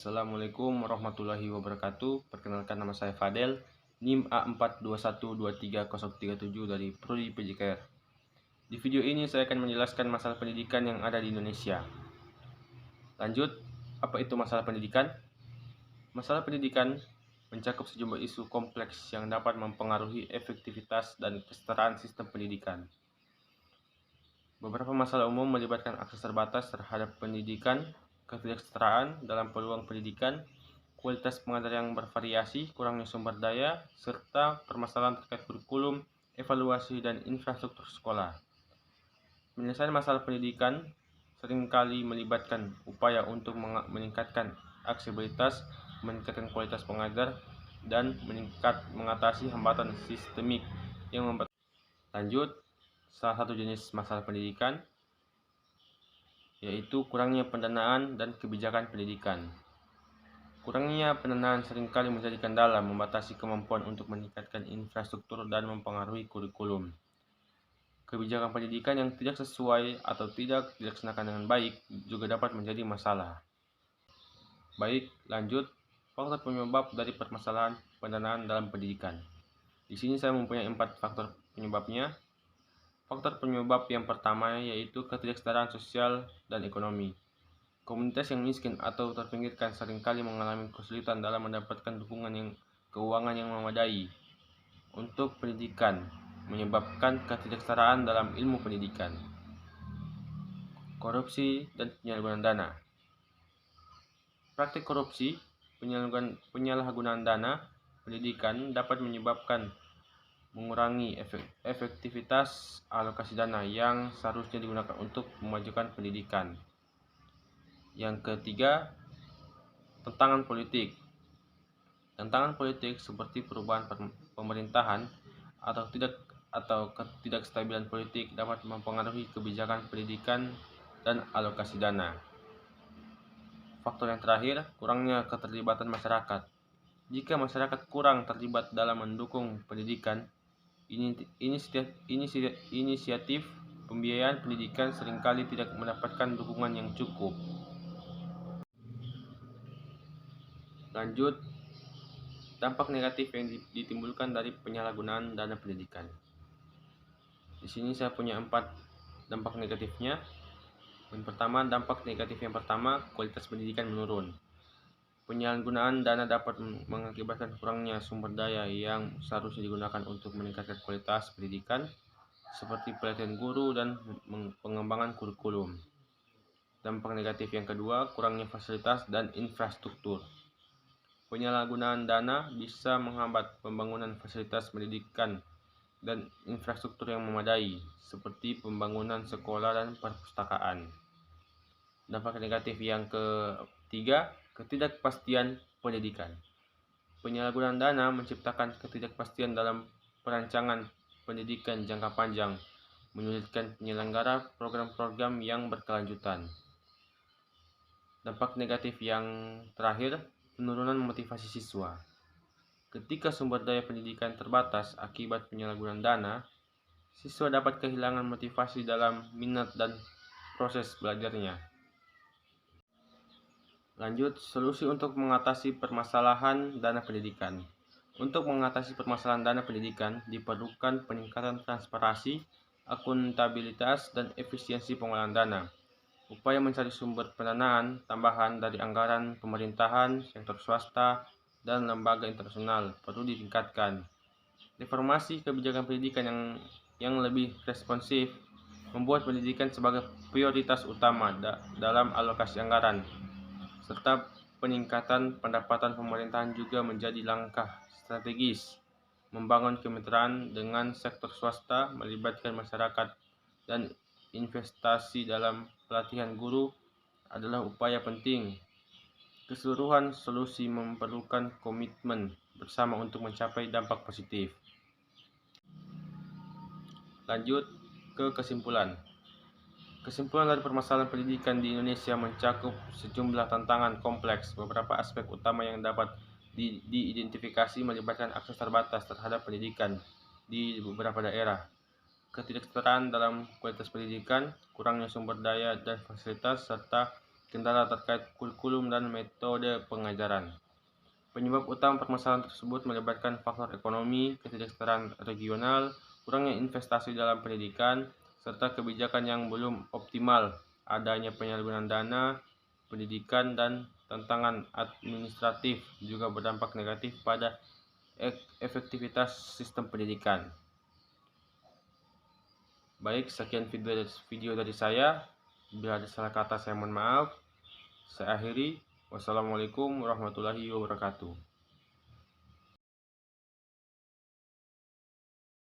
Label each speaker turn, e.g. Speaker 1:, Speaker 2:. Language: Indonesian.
Speaker 1: Assalamualaikum warahmatullahi wabarakatuh. Perkenalkan, nama saya Fadel, NIM A42123037 dari Prodi PJKR. Di video ini saya akan menjelaskan masalah pendidikan yang ada di Indonesia. Lanjut, apa itu masalah pendidikan? Masalah pendidikan mencakup sejumlah isu kompleks yang dapat mempengaruhi efektivitas dan kesetaraan sistem pendidikan. Beberapa masalah umum melibatkan akses terbatas terhadap pendidikan, ketidaksetaraan dalam peluang pendidikan, kualitas pengajar yang bervariasi, kurangnya sumber daya, serta permasalahan terkait kurikulum, evaluasi, dan infrastruktur sekolah. Penyelesaian masalah pendidikan seringkali melibatkan upaya untuk meningkatkan aksesibilitas, meningkatkan kualitas pengajar, dan mengatasi hambatan sistemik yang membuat. Lanjut, salah satu jenis masalah pendidikan yaitu kurangnya pendanaan dan kebijakan pendidikan. Kurangnya pendanaan seringkali menjadi kendala membatasi kemampuan untuk meningkatkan infrastruktur dan mempengaruhi kurikulum. Kebijakan pendidikan yang tidak sesuai atau tidak dilaksanakan dengan baik juga dapat menjadi masalah. Baik, lanjut, faktor penyebab dari permasalahan pendanaan dalam pendidikan. Di sini saya mempunyai 4 faktor penyebabnya. Faktor penyebab yang pertama yaitu ketidaksetaraan sosial dan ekonomi. Komunitas yang miskin atau terpinggirkan seringkali mengalami kesulitan dalam mendapatkan keuangan yang memadai untuk pendidikan, menyebabkan ketidaksetaraan dalam ilmu pendidikan. Korupsi dan penyalahgunaan dana. Praktik korupsi, penyalahgunaan dana pendidikan dapat menyebabkan mengurangi efektivitas alokasi dana yang seharusnya digunakan untuk memajukan pendidikan. Yang ketiga, tantangan politik. Tantangan politik seperti perubahan pemerintahan atau ketidakstabilan politik dapat mempengaruhi kebijakan pendidikan dan alokasi dana. Faktor yang terakhir, kurangnya keterlibatan masyarakat. Jika masyarakat kurang terlibat dalam mendukung pendidikan, inisiatif pembiayaan pendidikan seringkali tidak mendapatkan dukungan yang cukup. Lanjut, dampak negatif yang ditimbulkan dari penyalahgunaan dana pendidikan. Di sini saya punya 4 dampak negatifnya. Yang pertama, dampak negatif yang pertama, kualitas pendidikan menurun. Penyalahgunaan dana dapat mengakibatkan kurangnya sumber daya yang seharusnya digunakan untuk meningkatkan kualitas pendidikan, seperti pelatihan guru dan pengembangan kurikulum. Dampak negatif yang kedua, kurangnya fasilitas dan infrastruktur. Penyalahgunaan dana bisa menghambat pembangunan fasilitas pendidikan dan infrastruktur yang memadai, seperti pembangunan sekolah dan perpustakaan. Dampak negatif yang ketiga, ketidakpastian pendidikan. Penyalahgunaan dana menciptakan ketidakpastian dalam perancangan pendidikan jangka panjang, menyulitkan penyelenggara program-program yang berkelanjutan. Dampak negatif yang terakhir, penurunan motivasi siswa. Ketika sumber daya pendidikan terbatas akibat penyalahgunaan dana, siswa dapat kehilangan motivasi dalam minat dan proses belajarnya. Lanjut, solusi untuk mengatasi permasalahan dana pendidikan. Untuk mengatasi permasalahan dana pendidikan, diperlukan peningkatan transparansi, akuntabilitas, dan efisiensi pengolahan dana. Upaya mencari sumber pendanaan tambahan dari anggaran pemerintahan, sektor swasta, dan lembaga internasional perlu ditingkatkan. Reformasi kebijakan pendidikan yang lebih responsif, membuat pendidikan sebagai prioritas utama dalam alokasi anggaran, serta peningkatan pendapatan pemerintahan juga menjadi langkah strategis. Membangun kemitraan dengan sektor swasta, melibatkan masyarakat, dan investasi dalam pelatihan guru adalah upaya penting. Keseluruhan solusi memerlukan komitmen bersama untuk mencapai dampak positif. Lanjut ke kesimpulan. Kesimpulan dari permasalahan pendidikan di Indonesia mencakup sejumlah tantangan kompleks. Beberapa aspek utama yang dapat diidentifikasi melibatkan akses terbatas terhadap pendidikan di beberapa daerah, ketidaksetaraan dalam kualitas pendidikan, kurangnya sumber daya dan fasilitas, serta kendala terkait kurikulum dan metode pengajaran. Penyebab utama permasalahan tersebut melibatkan faktor ekonomi, ketidaksetaraan regional, kurangnya investasi dalam pendidikan, serta kebijakan yang belum optimal, adanya penyalahgunaan dana pendidikan, dan tantangan administratif juga berdampak negatif pada efektivitas sistem pendidikan. Baik, sekian video dari saya. Bila ada salah kata saya mohon maaf. Saya akhiri. Wassalamualaikum warahmatullahi wabarakatuh.